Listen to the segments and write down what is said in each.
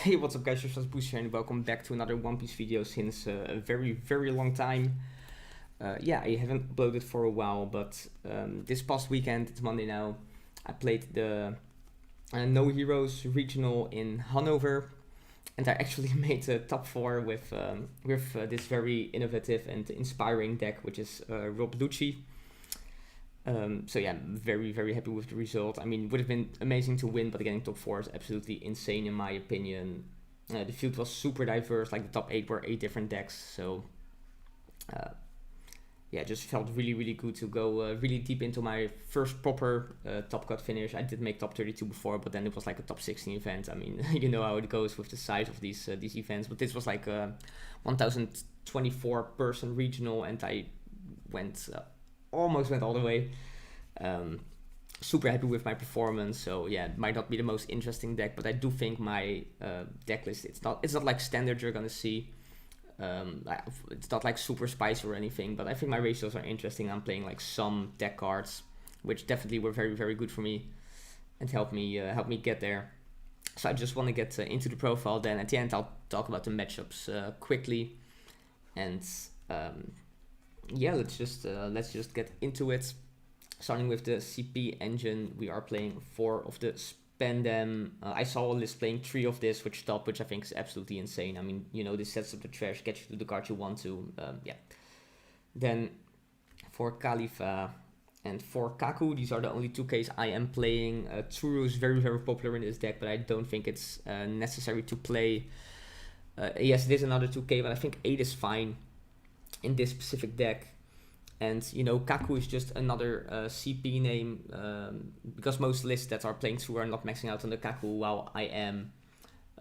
Hey, what's up guys, just Boost here and welcome back to another One Piece video since a very long time. Yeah, I haven't uploaded for a while, but this past weekend, it's Monday now, I played the NoHeroes Regional in Hannover, and I actually made a top 4 with this very innovative and inspiring deck, which is Rob Lucci. So yeah, I'm very happy with the result. I mean, it would have been amazing to win, but getting top 4 is absolutely insane in my opinion. The field was super diverse, like the top 8 were 8 different decks, so yeah, it just felt really good to go really deep into my first proper top cut finish. I did make top 32 before, but then it was like a top 16 event. I mean, you know how it goes with the size of these events, but this was like a 1024 person regional, and I went almost went all the way. Super happy with my performance. So yeah, it might not be the most interesting deck, but I do think my deck list, it's not like standard you're gonna see. It's not like super spicy or anything, but I think my ratios are interesting. I'm playing like some deck cards, which definitely were very good for me and helped me get there. So I just want to get into the profile. Then at the end I'll talk about the matchups quickly, and yeah, let's just get into it. Starting with the CP engine, we are playing 4 of the Spandam. I saw a list playing 3 of this, which I think is absolutely insane. I mean, you know, this sets up the trash, gets you to the card you want to. Yeah. Then for Khalifa and for Kaku, these are the only 2Ks I am playing. Tsuru is very popular in this deck, but I don't think it's necessary to play. Yes, it is another 2K, but I think 8 is fine in this specific deck. And you know, Kaku is just another CP name, because most lists that are playing through are not maxing out on the Kaku, while I am.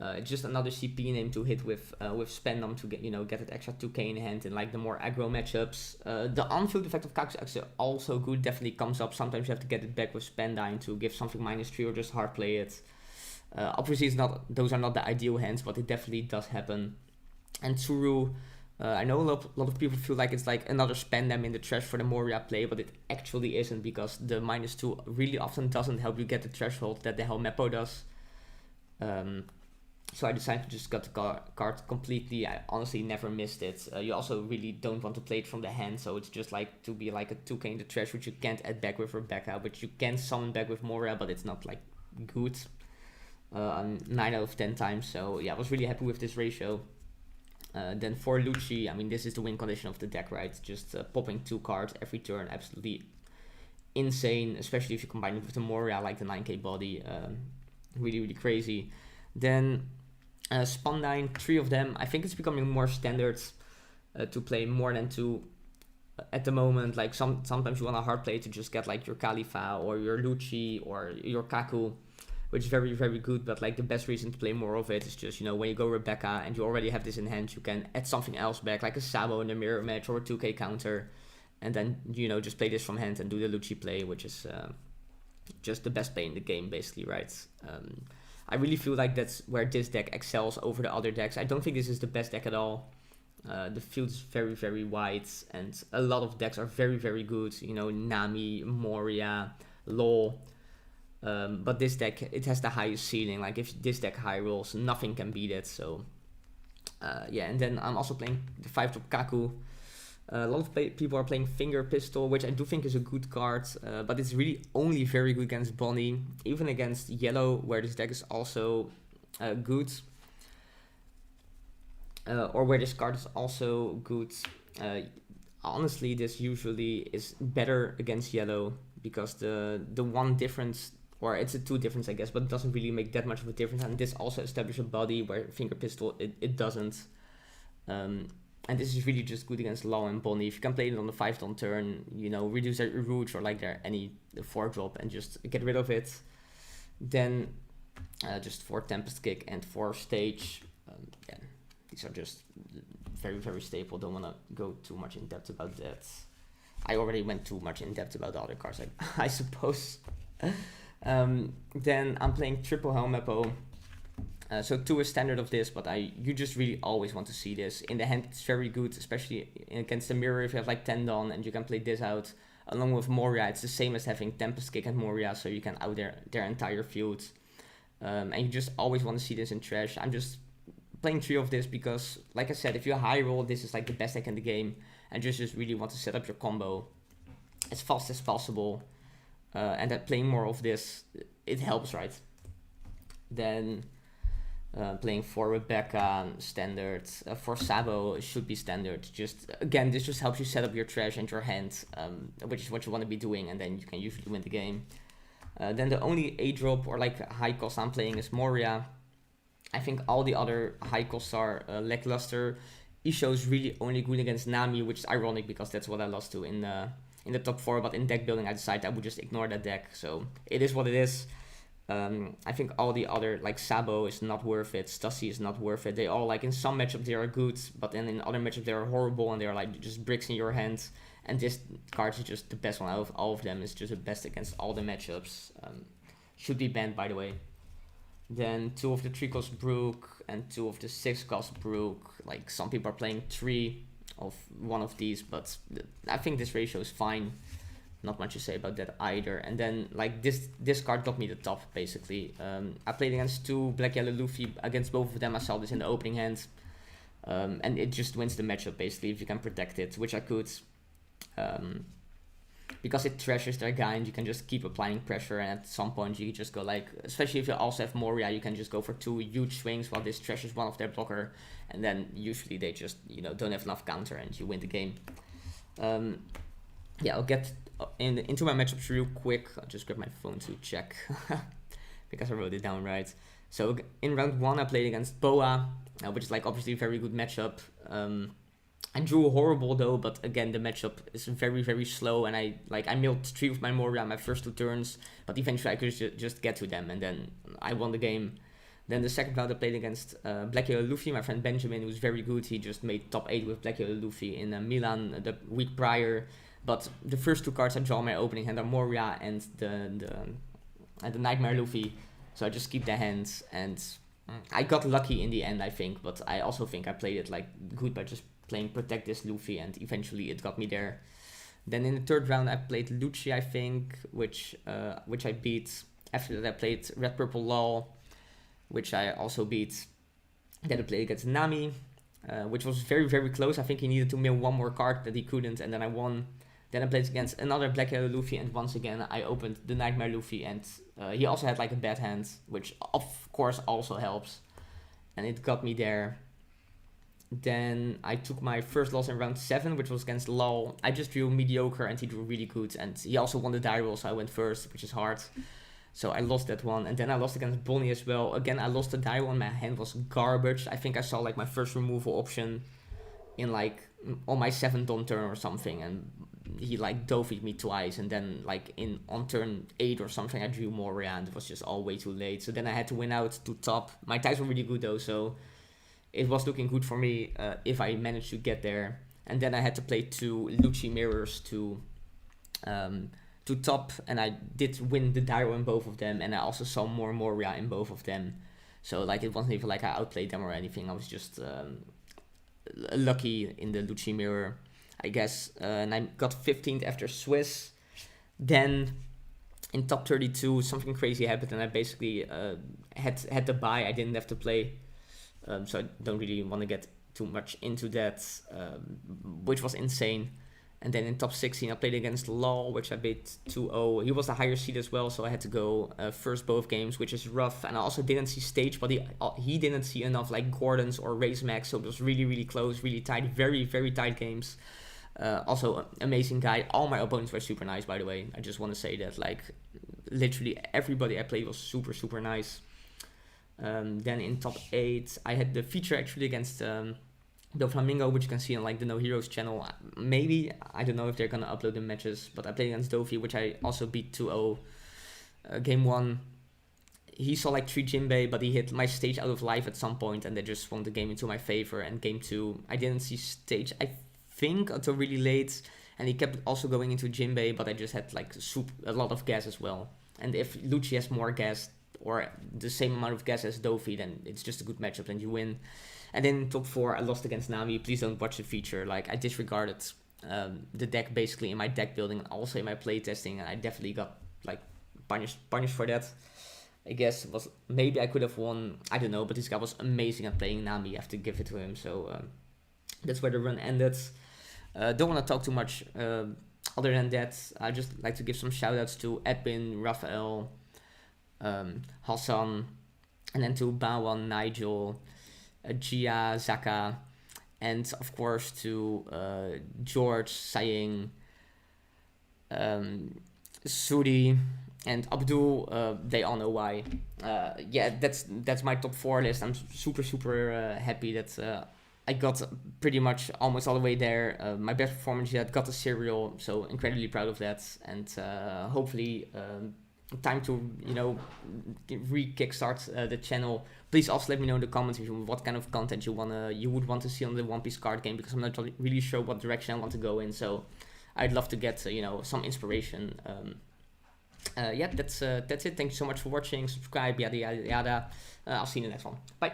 It's just another CP name to hit with Spandam to get that extra 2K in hand in like the more aggro matchups. The on-field effect of Kaku is actually also good, definitely comes up. Sometimes you have to get it back with Spandine to give something -3 or just hard play it. Obviously, those are not the ideal hands, but it definitely does happen. And Tsuru, I know a lot of people feel like it's like another Spandam in the trash for the Moria play, but it actually isn't, because the -2 really often doesn't help you get the threshold that the Helmeppo does. So I decided to just cut the card completely. I honestly never missed it. You also really don't want to play it from the hand, so it's just like to be like a 2K in the trash, which you can't add back with Rebecca, but you can summon back with Moria, but it's not like good 9 out of 10 times. So yeah, I was really happy with this ratio. Then for Lucci, I mean, this is the win condition of the deck, right? Just popping 2 cards every turn, absolutely insane, especially if you combine it with the Moria, like the 9K body. Really crazy. Then Spandine, 3 of them. I think it's becoming more standard to play more than 2 at the moment. Like sometimes you want a hard play to just get like your Khalifa or your Lucci or your Kaku, which is very good, but like the best reason to play more of it is just, you know, when you go Rebecca and you already have this in hand, you can add something else back, like a Sabo in the mirror match or a 2K counter, and then, you know, just play this from hand and do the Lucci play, which is just the best play in the game, basically, right? I really feel like that's where this deck excels over the other decks. I don't think this is the best deck at all. The field is very wide, and a lot of decks are very good, you know, Nami, Moria, Law. But this deck, it has the highest ceiling. Like if this deck high rolls, nothing can beat it. So yeah, and then I'm also playing the 5-drop Kaku. A lot of people are playing Finger Pistol, which I do think is a good card, but it's really only very good against Bonnie, even against Yellow, where this deck is also good, or where this card is also good. Honestly, this usually is better against Yellow, because the one difference, or it's a 2 difference, I guess, but it doesn't really make that much of a difference. And this also establishes a body where Finger Pistol, it doesn't. And this is really just good against Law and Bonnie. If you can play it on the 5-turn turn, you know, reduce their Rouge or like their any 4-drop and just get rid of it. Then just 4 Tempest Kick and 4 Stage. Yeah, these are just very staple. Don't want to go too much in depth about that. I already went too much in depth about the other cards, I suppose. Then I'm playing triple Helmeppo. So 2 is standard of this, but you just really always want to see this. In the hand, it's very good, especially against the mirror if you have like Tendon and you can play this out. Along with Moria, it's the same as having Tempest Kick and Moria, so you can out their entire field. and you just always want to see this in trash. I'm just playing 3 of this because, like I said, if you high roll, this is like the best deck in the game, and just really want to set up your combo as fast as possible, and that playing more of this, it helps, right? Then playing for Rebecca, standard. For Sabo, it should be standard. Just again, this just helps you set up your trash and your hand, which is what you want to be doing, and then you can usually win the game. Then the only A drop or like high cost I'm playing is Moria. I think all the other high costs are lackluster. Isho is really only good against Nami, which is ironic because that's what I lost to in the top 4. But in deck building, I decided I would just ignore that deck. So it is what it is. I think all the other, like Sabo is not worth it, Stassi is not worth it. They all, like, in some matchups they are good, but then in other matchups they are horrible and they're like just bricks in your hand. And this card is just the best one out of all of them. It's just the best against all the matchups. Should be banned, by the way. Then 2 of the 3 cost Brook and 2 of the 6 cost Brook. Like, some people are playing 3 of one of these, but I think this ratio is fine. Not much to say about that either. And then, like, this card got me the top, basically. I played against 2 Black Yellow Luffy. Against both of them, I saw this in the opening hand. And it just wins the matchup, basically, if you can protect it, which I could. Because it trashes their guy and you can just keep applying pressure, and at some point you just go, like, especially if you also have Moria, you can just go for 2 huge swings while this trashes one of their blocker, and then usually they just, don't have enough counter and you win the game. Yeah, I'll get into my matchups real quick. I'll just grab my phone to check because I wrote it down right. So in round 1 I played against Boa, which is like obviously a very good matchup. I drew horrible though, but again the matchup is very, very slow, and I milled 3 of my Moria my first 2 turns, but eventually I could just get to them, and then I won the game. Then the second round I played against Black Yellow Luffy, my friend Benjamin, who's very good. He just made top 8 with Black Yellow Luffy in Milan the week prior. But the first 2 cards I draw in my opening hand are Moria and the Nightmare Luffy, so I just keep the hands, and I got lucky in the end, I think, but I also think I played it like good by just playing Protect this Luffy, and eventually it got me there. Then in the third round I played Lucci, I think, which I beat. After that I played Red Purple Law, which I also beat. Then I played against Nami, which was very, very close. I think he needed to mill 1 more card that he couldn't, and then I won. Then I played against another Black Yellow Luffy, and once again I opened the Nightmare Luffy, and he also had like a bad hand, which of course also helps, and it got me there. Then I took my first loss in round 7, which was against Lal. I just drew mediocre and he drew really good, and he also won the die roll, so I went first, which is hard. So I lost that one, and then I lost against Bonnie as well. Again, I lost the die roll, my hand was garbage. I think I saw like my first removal option in like on my 7th on turn or something, and he like dove me twice, and then like on turn 8 or something I drew Moria, and it was just all way too late. So then I had to win out to top. My ties were really good though, so it was looking good for me if I managed to get there. And then I had to play 2 Lucci mirrors to top, and I did win the Dyro in both of them, and I also saw more Moria in both of them. So like it wasn't even like I outplayed them or anything. I was just lucky in the Lucci mirror, I guess. And I got 15th after Swiss. Then in top 32 something crazy happened, and I basically had to buy. I didn't have to play. So I don't really want to get too much into that, which was insane. And then in top 16 I played against Lal, which I beat 2-0. He was the higher seed as well, so I had to go first both games, which is rough. And I also didn't see stage, but he didn't see enough like Gordons or Race Max, so it was really, really close, really tight, very, very tight games. Also amazing guy. All my opponents were super nice, by the way. I just want to say that, like, literally everybody I played was super, super nice. Then in top 8 I had the feature actually against Doflamingo, which you can see on like the NoHeroes channel. Maybe, I don't know if they're gonna upload the matches, but I played against Dofi, which I also beat 2-0. Game 1 he saw like 3 Jinbei, but he hit my stage out of life at some point, and they just won the game into my favor. And game 2 I didn't see stage, I think, until really late, and he kept also going into Jinbei, but I just had like a lot of gas as well. And if Lucci has more gas or the same amount of gas as Dofi, then it's just a good matchup and you win. And then in top 4 I lost against Nami. Please don't watch the feature. Like, I disregarded the deck basically in my deck building and also in my play testing, and I definitely got like punished for that. I guess was maybe I could have won. I don't know, but this guy was amazing at playing Nami. I have to give it to him. So that's where the run ended. Don't want to talk too much. Other than that, I just like to give some shout outs to Edwin, Raphael, Hassan, and then to Bawan, Nigel, Gia, Zaka, and of course to George, Saying, Sudi, and Abdul. They all know why. Yeah, that's my top 4 list. I'm super happy that I got pretty much almost all the way there. My best performance yet, got the serial, so incredibly proud of that. And hopefully, time to re-kickstart the channel. Please also let me know in the comments what kind of content you would want to see on the One Piece card game, because I'm not really sure what direction I want to go in. So I'd love to get some inspiration. Yeah, that's it. Thank you so much for watching. Subscribe, yada yada yada. I'll see you in the next one. Bye.